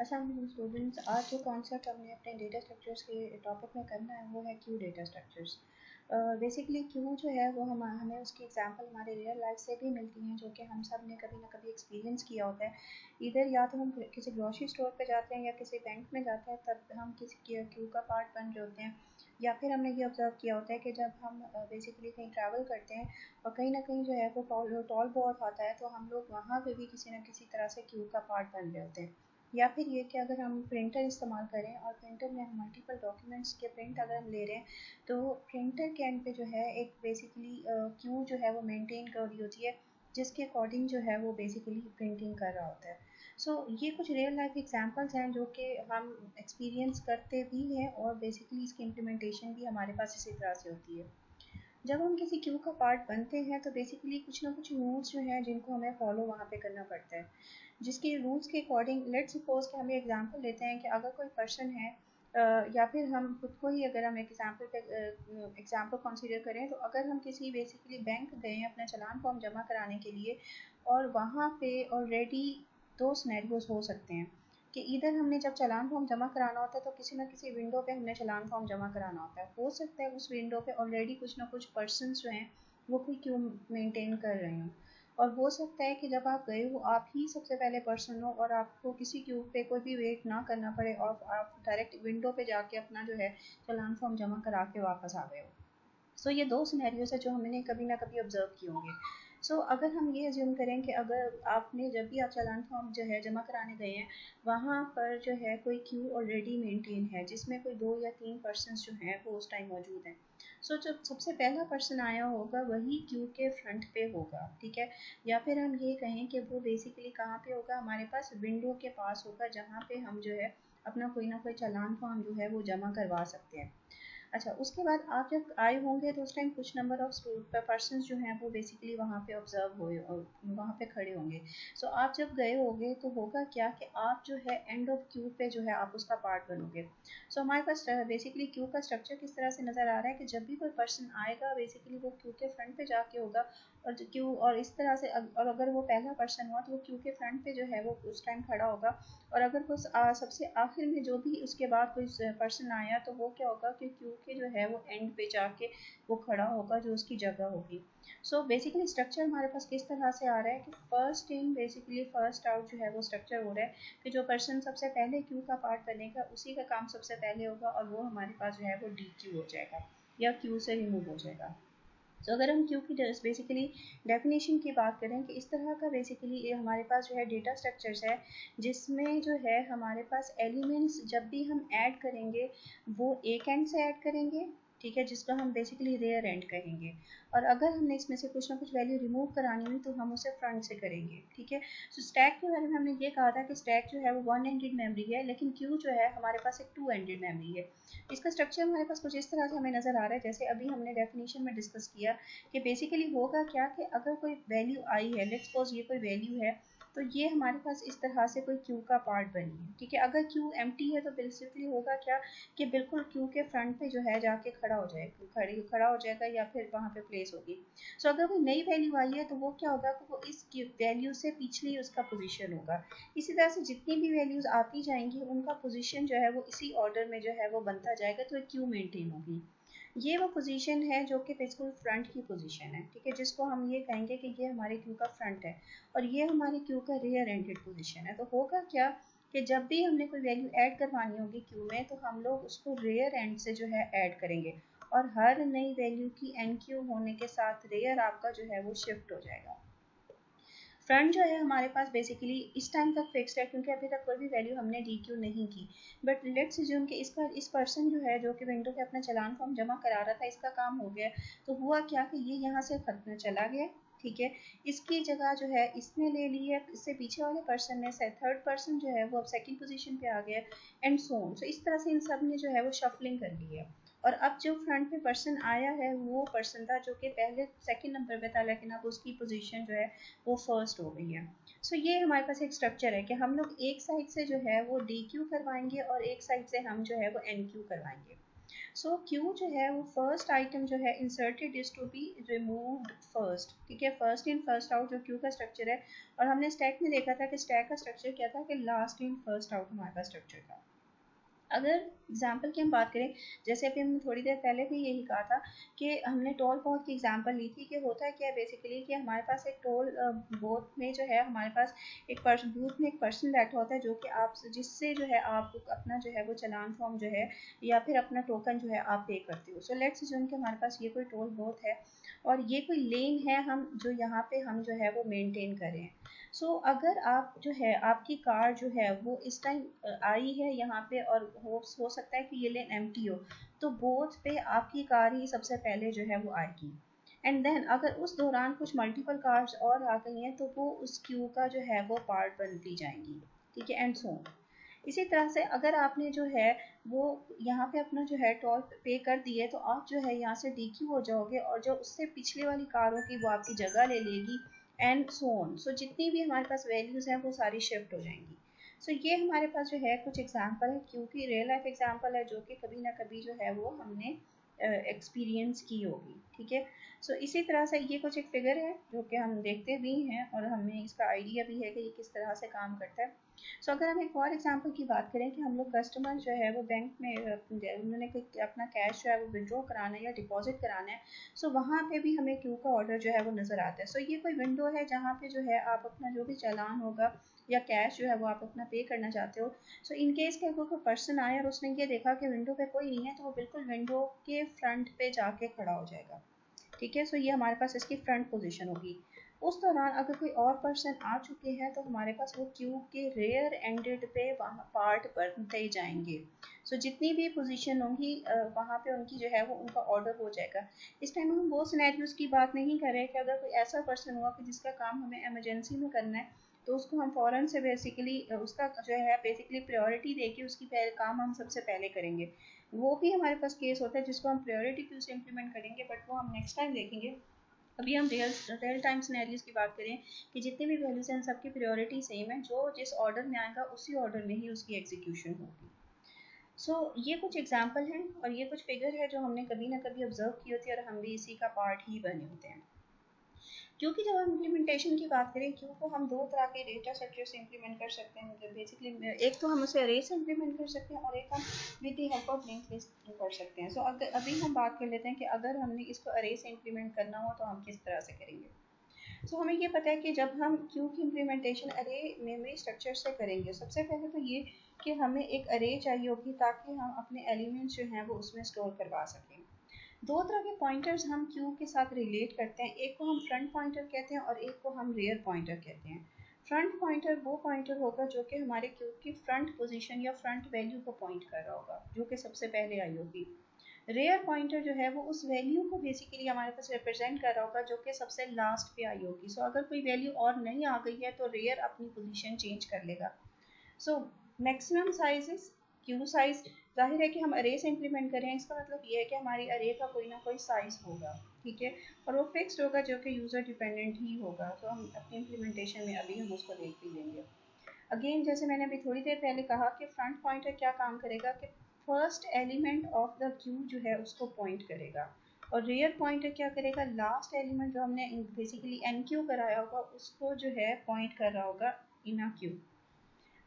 अस्सलाम स्टूडेंट्स, आज जो कॉन्सेप्ट हमने अपने डेटा स्ट्रक्चर्स के टॉपिक में करना है वो है Q data structures. Basically Q जो है वो हमें उसकी एग्जांपल हमारे रियल लाइफ से भी मिलती हैं, जो कि हम सब ने कभी ना कभी एक्सपीरियंस किया होता है। इधर या तो हम किसी ग्रोसरी स्टोर पे जाते हैं या किसी बैंक में जाते हैं, तब हम किसी क्यू का पार्ट बन रहे होते हैं। या फिर हमने ये ऑब्जर्व किया होता है कि जब हम बेसिकली कहीं ट्रैवल करते हैं और कहीं ना कहीं जो है वो टॉल बहुत आता है, तो हम लोग वहाँ पे भी किसी न किसी तरह से क्यू का पार्ट बन रहे होते हैं। या फिर ये कि अगर हम प्रिंटर इस्तेमाल करें और प्रिंटर में हम मल्टीपल डॉक्यूमेंट्स के प्रिंट अगर हम ले रहे हैं, तो प्रिंटर के एंड पे जो है एक बेसिकली क्यू जो है वो मेंटेन कर रही होती है, जिसके अकॉर्डिंग जो है वो बेसिकली प्रिंटिंग कर रहा होता है। सो ये कुछ रियल लाइफ एग्जांपल्स हैं जो कि हम एक्सपीरियंस करते भी हैं, और बेसिकली इसकी इम्प्लीमेंटेशन भी हमारे पास इसी तरह से होती है। जब हम किसी क्यू का पार्ट बनते हैं तो बेसिकली कुछ ना कुछ रूल्स जो हैं जिनको हमें फॉलो वहाँ पे करना पड़ता है, जिसके रूल्स के अकॉर्डिंग लेट्स सपोज कि हम एग्जांपल लेते हैं कि अगर कोई पर्सन है, या फिर हम खुद को ही अगर हम एग्जांपल पे एग्जांपल कंसीडर करें, तो अगर हम किसी बेसिकली बैंक गए हैं अपना चालान फॉर्म जमा कराने के लिए, और वहाँ पे ऑलरेडी दो सिनेरियोज हो सकते हैं कि इधर हमने जब चालान फॉर्म जमा कराना होता है तो किसी न किसी विंडो पे हमने चालान फॉर्म जमा कराना होता है। हो सकता है उस विंडो पे ऑलरेडी कुछ ना कुछ पर्सन्स जो हैं वो कोई क्यू मेंटेन कर रहे हों, और हो सकता है कि जब आप गए हो आप ही सबसे पहले पर्सन हो और आपको किसी क्यू पे कोई भी वेट ना करना पड़े, और आप डायरेक्ट विंडो पे जाके अपना जो है चालान फॉर्म जमा करा के वापस आ गए हो। सो ये दो सिनेरियोज है जो हमने कभी ना कभी ऑब्जर्व किए होंगे। अगर हम ये अज्यूम करें कि अगर आपने जब भी आप चालान फॉर्म जो है जमा कराने गए हैं, वहाँ पर जो है कोई क्यू ऑलरेडी मेंटेन है जिसमें कोई दो या तीन पर्सन जो हैं वो उस टाइम मौजूद हैं। जब सबसे पहला पर्सन आया होगा वही क्यू के फ्रंट पे होगा, ठीक है। या फिर हम ये कहें कि वो बेसिकली कहाँ पे होगा, हमारे पास विंडो के पास होगा, जहाँ पे हम जो है अपना कोई ना कोई चालान फॉर्म जो है वो जमा करवा सकते हैं। अच्छा, उसके बाद आप जब आए होंगे तो उस टाइम कुछ नंबर ऑफ पर्सन जो हैं वो बेसिकली वहाँ पे ऑब्जर्व हुए और वहाँ पे खड़े होंगे। आप जब गए होंगे तो होगा क्या कि आप जो है एंड ऑफ क्यू पे जो है आप उसका पार्ट बनोगे। हमारे पास बेसिकली क्यू का स्ट्रक्चर किस तरह से नज़र आ रहा है कि जब भी कोई पर्सन आएगा बेसिकली वो क्यू के फ्रंट पे जाके होगा, और क्यू और इस तरह से और अगर वो पहला पर्सन हुआ तो वो क्यू के फ्रंट पे जो है वो उस टाइम खड़ा होगा। और अगर वो सबसे आखिर में जो भी उसके बाद कोई पर्सन आया तो वो क्या होगा कि क्यू के जो है वो एंड पे जाके वो खड़ा होगा जो उसकी जगह होगी। बेसिकली स्ट्रक्चर हमारे पास किस तरह से आ रहा है कि first in basically first out जो है वो स्ट्रक्चर हो रहा है, कि जो पर्सन सबसे पहले क्यू का पार्ट बनेगा उसी का काम सबसे पहले होगा, और वो हमारे पास जो है वो डी क्यू हो जाएगा या क्यू से रिमूव हो जाएगा। अगर हम क्यू की बेसिकली डेफिनेशन की बात करें कि इस तरह का बेसिकली ये हमारे पास जो है डेटा स्ट्रक्चर्स है, जिसमें जो है हमारे पास एलिमेंट्स जब भी हम ऐड करेंगे वो एक एंड से ऐड करेंगे, ठीक है, जिसको हम बेसिकली रेयर एंड कहेंगे। और अगर हमने इसमें से कुछ ना कुछ वैल्यू रिमूव करानी हुई तो हम उसे फ्रंट से करेंगे, ठीक है। स्टैक के बारे में हमने ये कहा था कि स्टैक जो है वो वन एंडेड मेमोरी है, लेकिन क्यू जो है हमारे पास एक टू एंडेड मेमोरी है। इसका स्ट्रक्चर हमारे पास कुछ इस तरह से हमें नज़र आ रहा है, जैसे अभी हमने डेफिनेशन में डिस्कस किया कि बेसिकली होगा क्या कि अगर कोई वैल्यू आई है, लेट्स सपोज ये कोई वैल्यू है, तो ये हमारे पास इस तरह से कोई क्यू का पार्ट बनी है, ठीक है। अगर क्यू एम्प्टी है तो बेसिकली होगा क्या कि बिल्कुल क्यू के फ्रंट पे जो है जाके खड़ा हो जाएगा, खड़ा हो जाएगा या फिर वहाँ पे प्लेस होगी। अगर कोई नई वैल्यू आई है तो वो क्या होगा कि वो इस वैल्यू से पिछली उसका पोजीशन होगा। इसी तरह से जितनी भी वैल्यूज आती जाएंगी उनका पोजीशन जो है वो इसी ऑर्डर में जो है वो बनता जाएगा, तो एक क्यू मेंटेन होगी। ये वो पोजीशन है जो कि बिल्कुल फ्रंट की पोजीशन है, ठीक है, जिसको हम ये कहेंगे कि ये हमारे क्यू का फ्रंट है, और ये हमारे क्यू का रियर एंडेड पोजीशन है। तो होगा क्या कि जब भी हमने कोई वैल्यू ऐड करवानी होगी क्यू में तो हम लोग उसको रेयर एंड से जो है ऐड करेंगे, और हर नई वैल्यू की एन क्यू होने के साथ रेयर आपका जो है वो शिफ्ट हो जाएगा। फ्रंट जो है हमारे पास बेसिकली इस टाइम तक फिक्स्ड है क्योंकि अभी तक कोई भी वैल्यू हमने डी क्यू नहीं की। बट लेट्स अज्यूम कि इस पर्सन जो है जो कि विंडो पे अपना चालान फॉर्म जमा करा रहा था, इसका काम हो गया, तो हुआ क्या कि ये यहाँ से खत्म चला गया, ठीक है। इसकी जगह जो है इसने ले ली है, इससे पीछे वाले पर्सन ने थर्ड पर्सन जो है वो अब सेकंड पोजीशन पे आ गया, एंड सो ऑन। इस तरह से इन सब ने जो है वो शफलिंग कर ली है, और अब जो फ्रंट पे पर्सन आया है वो पर्सन था जो कि पहले सेकंड नंबर पे था, लेकिन अब उसकी पोजीशन जो है वो फर्स्ट हो गई है। ये हमारे पास एक स्ट्रक्चर है कि हम लोग एक साइड से जो है वो डी क्यू करवाएंगे और एक साइड से हम जो है वो एन क्यू करवाएंगे। सो क्यू जो है वो फर्स्ट आइटम जो है inserted is to be removed first, ठीक है, फर्स्ट इन फर्स्ट आउट जो क्यू का स्ट्रक्चर है। और हमने स्टैक में देखा था कि स्टैक का स्ट्रक्चर क्या था कि लास्ट इन फर्स्ट आउट हमारे पास स्ट्रक्चर था। अगर एग्जाम्पल की हम बात करें, जैसे अभी हमने थोड़ी देर पहले भी यही कहा था कि हमने टोल पॉथ की एग्जाम्पल ली थी कि होता है क्या बेसिकली कि हमारे पास एक टोल बोथ में जो है हमारे पास एक पर्सन बूथ में एक पर्सन बैठा होता है जो कि आप जिससे जो है आप अपना जो है वो चालान फॉर्म जो है या फिर अपना टोकन जो है आप पे करते हो। सो लेट्स अज्यूम कि हमारे पास ये कोई टोल बोथ है और ये कोई लेन है हम जो यहाँ पे हम जो है वो मेंटेन करें। सो अगर आप जो है आपकी कार जो है वो इस टाइम आई है यहाँ पे और हो सकता है कि ये लेन एम्प्टी हो, तो बोथ पे आपकी कार ही सबसे पहले जो है वो आएगी। एंड देन अगर उस दौरान कुछ मल्टीपल कार्स और आ गई हैं तो वो उस क्यू का जो है वो पार्ट बनती जाएंगी, ठीक है, एंड सो ऑन। इसी तरह से अगर आपने जो है वो यहाँ पे अपना जो है टोल पे कर दिए तो आप जो है यहाँ से डीक्यू हो जाओगे और जो उससे पिछले वाली कारों की वो आपकी जगह ले लेगी एंड सो ऑन। सो जितनी भी हमारे पास वैल्यूज हैं वो सारी शिफ्ट हो जाएंगी। सो ये हमारे पास जो है कुछ एग्जांपल है क्योंकि रियल लाइफ एग्जांपल है जो कि कभी ना कभी जो है वो हमने एक्सपीरियंस की होगी, ठीक है। सो इसी तरह से ये कुछ एक फिगर है जो कि हम देखते भी हैं और हमें इसका आइडिया भी है कि ये किस तरह से काम करता है। सो अगर हम एक और एग्जांपल की बात करें कि हम लोग कस्टमर जो है वो बैंक में उन्होंने अपना कैश जो है वो विड्रॉ कराना है या डिपॉजिट कराना है, सो वहाँ पे भी हमें क्यू का ऑर्डर जो है वो नज़र आता है। सो ये कोई विंडो है जहाँ पे जो है आप अपना जो भी चालान होगा या कैश जो है वो आप अपना पे करना चाहते हो। सो इन केस के कोई पर्सन आया और उसने ये देखा कि विंडो पे कोई नहीं है तो वो बिल्कुल विंडो के फ्रंट पे जाके खड़ा हो जाएगा, ठीक है। सो ये हमारे पास इसकी फ्रंट पोजीशन होगी। उस दौरान अगर कोई और पर्सन आ चुके हैं तो हमारे पास वो क्यू के रेयर एंडेड पे वहाँ पार्ट बनते जाएंगे। सो जितनी भी पोजीशन होंगी वहाँ पे उनकी जो है वो उनका ऑर्डर हो जाएगा। इस टाइम हम वो सिनेरियोज की बात नहीं कर रहे कि अगर कोई ऐसा पर्सन हुआ कि जिसका काम हमें इमरजेंसी में करना है तो उसको हम फ़ौरन से बेसिकली उसका जो है बेसिकली प्रायोरिटी देके उसकी काम हम सबसे पहले करेंगे। वो भी हमारे पास केस होता है जिसको हम प्रायोरिटी क्यू से इम्प्लीमेंट करेंगे बट वो हम नेक्स्ट टाइम देखेंगे। अभी हम रियल टाइम सिनेरियोज की बात करें कि जितने भी वैल्यूज हैं सबकी प्रायोरिटी सेम है, जो जिस ऑर्डर में आएगा उसी ऑर्डर में ही उसकी एग्जीक्यूशन होगी। सो ये कुछ एग्जाम्पल हैं और ये कुछ फिगर है जो हमने कभी ना कभी ऑब्जर्व की होती है और हम भी इसी का पार्ट ही बने होते हैं। क्योंकि जब हम इम्प्लीमेंटेशन की बात करें क्यों को हम दो तरह के डेटा स्ट्रक्चर से इम्प्लीमेंट कर सकते हैं। मतलब बेसिकली एक तो हम उसे अरे से इम्प्लीमेंट कर सकते हैं और एक हम with the help of link list कर सकते हैं। सो अगर अभी हम बात कर लेते हैं कि अगर हमने इसको अरे से इम्प्लीमेंट करना हो तो हम किस तरह से करेंगे। सो हमें ये पता है कि जब हम क्यू की इम्प्लीमेंटेशन अरे मेमोरी स्ट्रक्चर से करेंगे सबसे पहले तो ये कि हमें एक अरे चाहिए होगी ताकि हम अपने एलिमेंट्स जो हैं वो उसमें स्टोर करवा सकें। दो तरह के पॉइंटर्स हम क्यू के साथ रिलेट करते हैं, एक को हम फ्रंट पॉइंटर कहते हैं और एक को हम रियर पॉइंटर कहते हैं। फ्रंट पॉइंटर वो पॉइंटर होगा जो कि हमारे क्यू की फ्रंट पोजीशन या फ्रंट वैल्यू को पॉइंट कर रहा होगा जो कि सबसे पहले आई होगी। रेयर पॉइंटर जो है वो उस वैल्यू को बेसिकली हमारे पास रिप्रेजेंट कर रहा होगा जो कि सबसे लास्ट पे आई होगी। सो अगर कोई वैल्यू और नहीं आ गई है तो रेयर अपनी पोजीशन चेंज कर लेगा। So maximum size is queue size. जाहिर है कि हम अरे से इम्प्लीमेंट करें इसका मतलब ये है कि हमारी अरे का कोई ना कोई साइज होगा, ठीक है, और वो फिक्स्ड होगा जो कि यूज़र डिपेंडेंट ही होगा। तो हम अपनी इम्प्लीमेंटेशन में अभी हम उसको देख भी लेंगे। अगेन जैसे मैंने अभी थोड़ी देर पहले कहा कि फ्रंट पॉइंटर क्या काम करेगा कि first element of the Q जो है उसको पॉइंट करेगा और रियर पॉइंटर क्या करेगा लास्ट एलिमेंट जो हमने बेसिकली एन क्यू कराया होगा उसको जो है पॉइंट कर रहा होगा इन अ क्यू।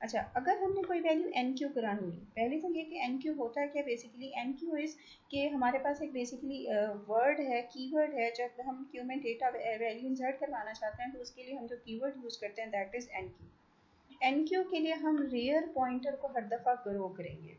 अच्छा, अगर हमने कोई वैल्यू एन क्यू करानी है, पहले तो ये कि एन क्यू होता है क्या। बेसिकली एन क्यू इज कि हमारे पास एक बेसिकली वर्ड है, कीवर्ड है। जब हम क्यू में डेटा वैल्यू इंसर्ट करवाना चाहते हैं तो उसके लिए हम जो कीवर्ड यूज करते हैं that is enqueue. Enqueue के लिए हम रेयर पॉइंटर को हर दफ़ा ग्रो करेंगे।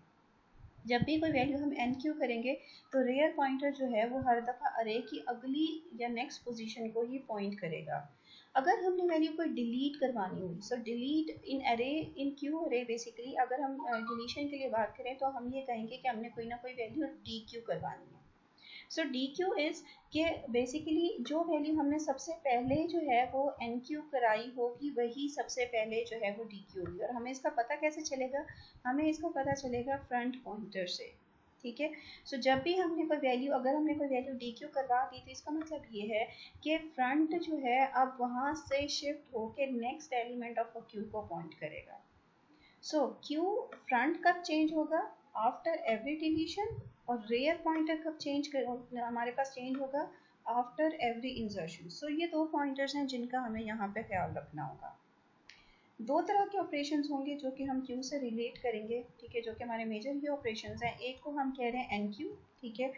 जब भी कोई वैल्यू हम एन क्यू करेंगे तो रेयर पॉइंटर जो है वो हर दफ़ा अरे की अगली या नेक्स्ट पोजीशन को ही पॉइंट करेगा। अगर हमने वैल्यू को डिलीट करवानी हुई, सो डिलीट इन अरे इन क्यू अरे बेसिकली अगर हम डिलीशन के लिए बात करें तो हम ये कहेंगे कि हमने कोई ना कोई वैल्यू डी क्यू करवानी है। सो डी क्यू इज कि बेसिकली जो वैल्यू हमने सबसे पहले जो है वो एन क्यू कराई होगी वही सबसे पहले जो है वो डी क्यू होगी। और हमें इसका पता कैसे चलेगा, हमें इसका पता चलेगा फ्रंट पॉइंटर से, ठीक है। सो जब भी हमने कोई वैल्यू अगर हमने कोई वैल्यू डी क्यू करवा दी तो इसका मतलब ये है कि फ्रंट जो है अब वहाँ से शिफ्ट होके नेक्स्ट एलिमेंट ऑफ क्यू को पॉइंट करेगा। सो क्यू फ्रंट कब चेंज होगा, आफ्टर एवरी डिलीशन और रेयर पॉइंटर कब चेंज कर हमारे पास चेंज होगा आफ्टर एवरी इंसर्शन। सो ये दो पॉइंटर्स हैं जिनका हमें यहाँ पे ख्याल रखना होगा। दो तरह के ऑपरेशंस होंगे जो कि हम क्यू से रिलेट करेंगे, ठीक है, जो कि हमारे मेजर ही ऑपरेशंस हैं। एक को हम कह रहे हैं एन क्यू, ठीक है,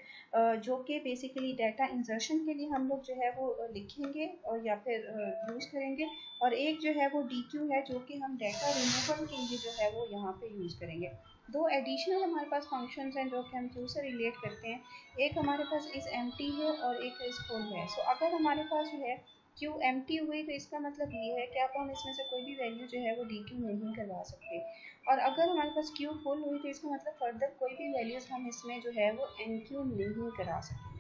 जो कि बेसिकली डाटा इंसर्शन के लिए हम लोग जो है वो लिखेंगे और या फिर यूज़ करेंगे। और एक जो है वो डी क्यू है जो कि हम डाटा रिमूवल के लिए जो है वो यहाँ पे यूज़ करेंगे। दो एडिशनल हमारे पास फंक्शंस हैं जो कि हम क्यू से रिलेट करते हैं। एक हमारे पास इस एम्प्टी है और एक इस फुल है। सो अगर हमारे पास जो है क्यू एम्प्टी हुई तो इसका मतलब ये है कि अब हम इसमें से कोई भी वैल्यू जो है वो डी क्यू नहीं करवा सकते। और अगर हमारे पास क्यू फुल हुई तो इसका मतलब फर्दर कोई भी वैल्यूज हम इसमें जो है वो एन क्यू नहीं करा सकते।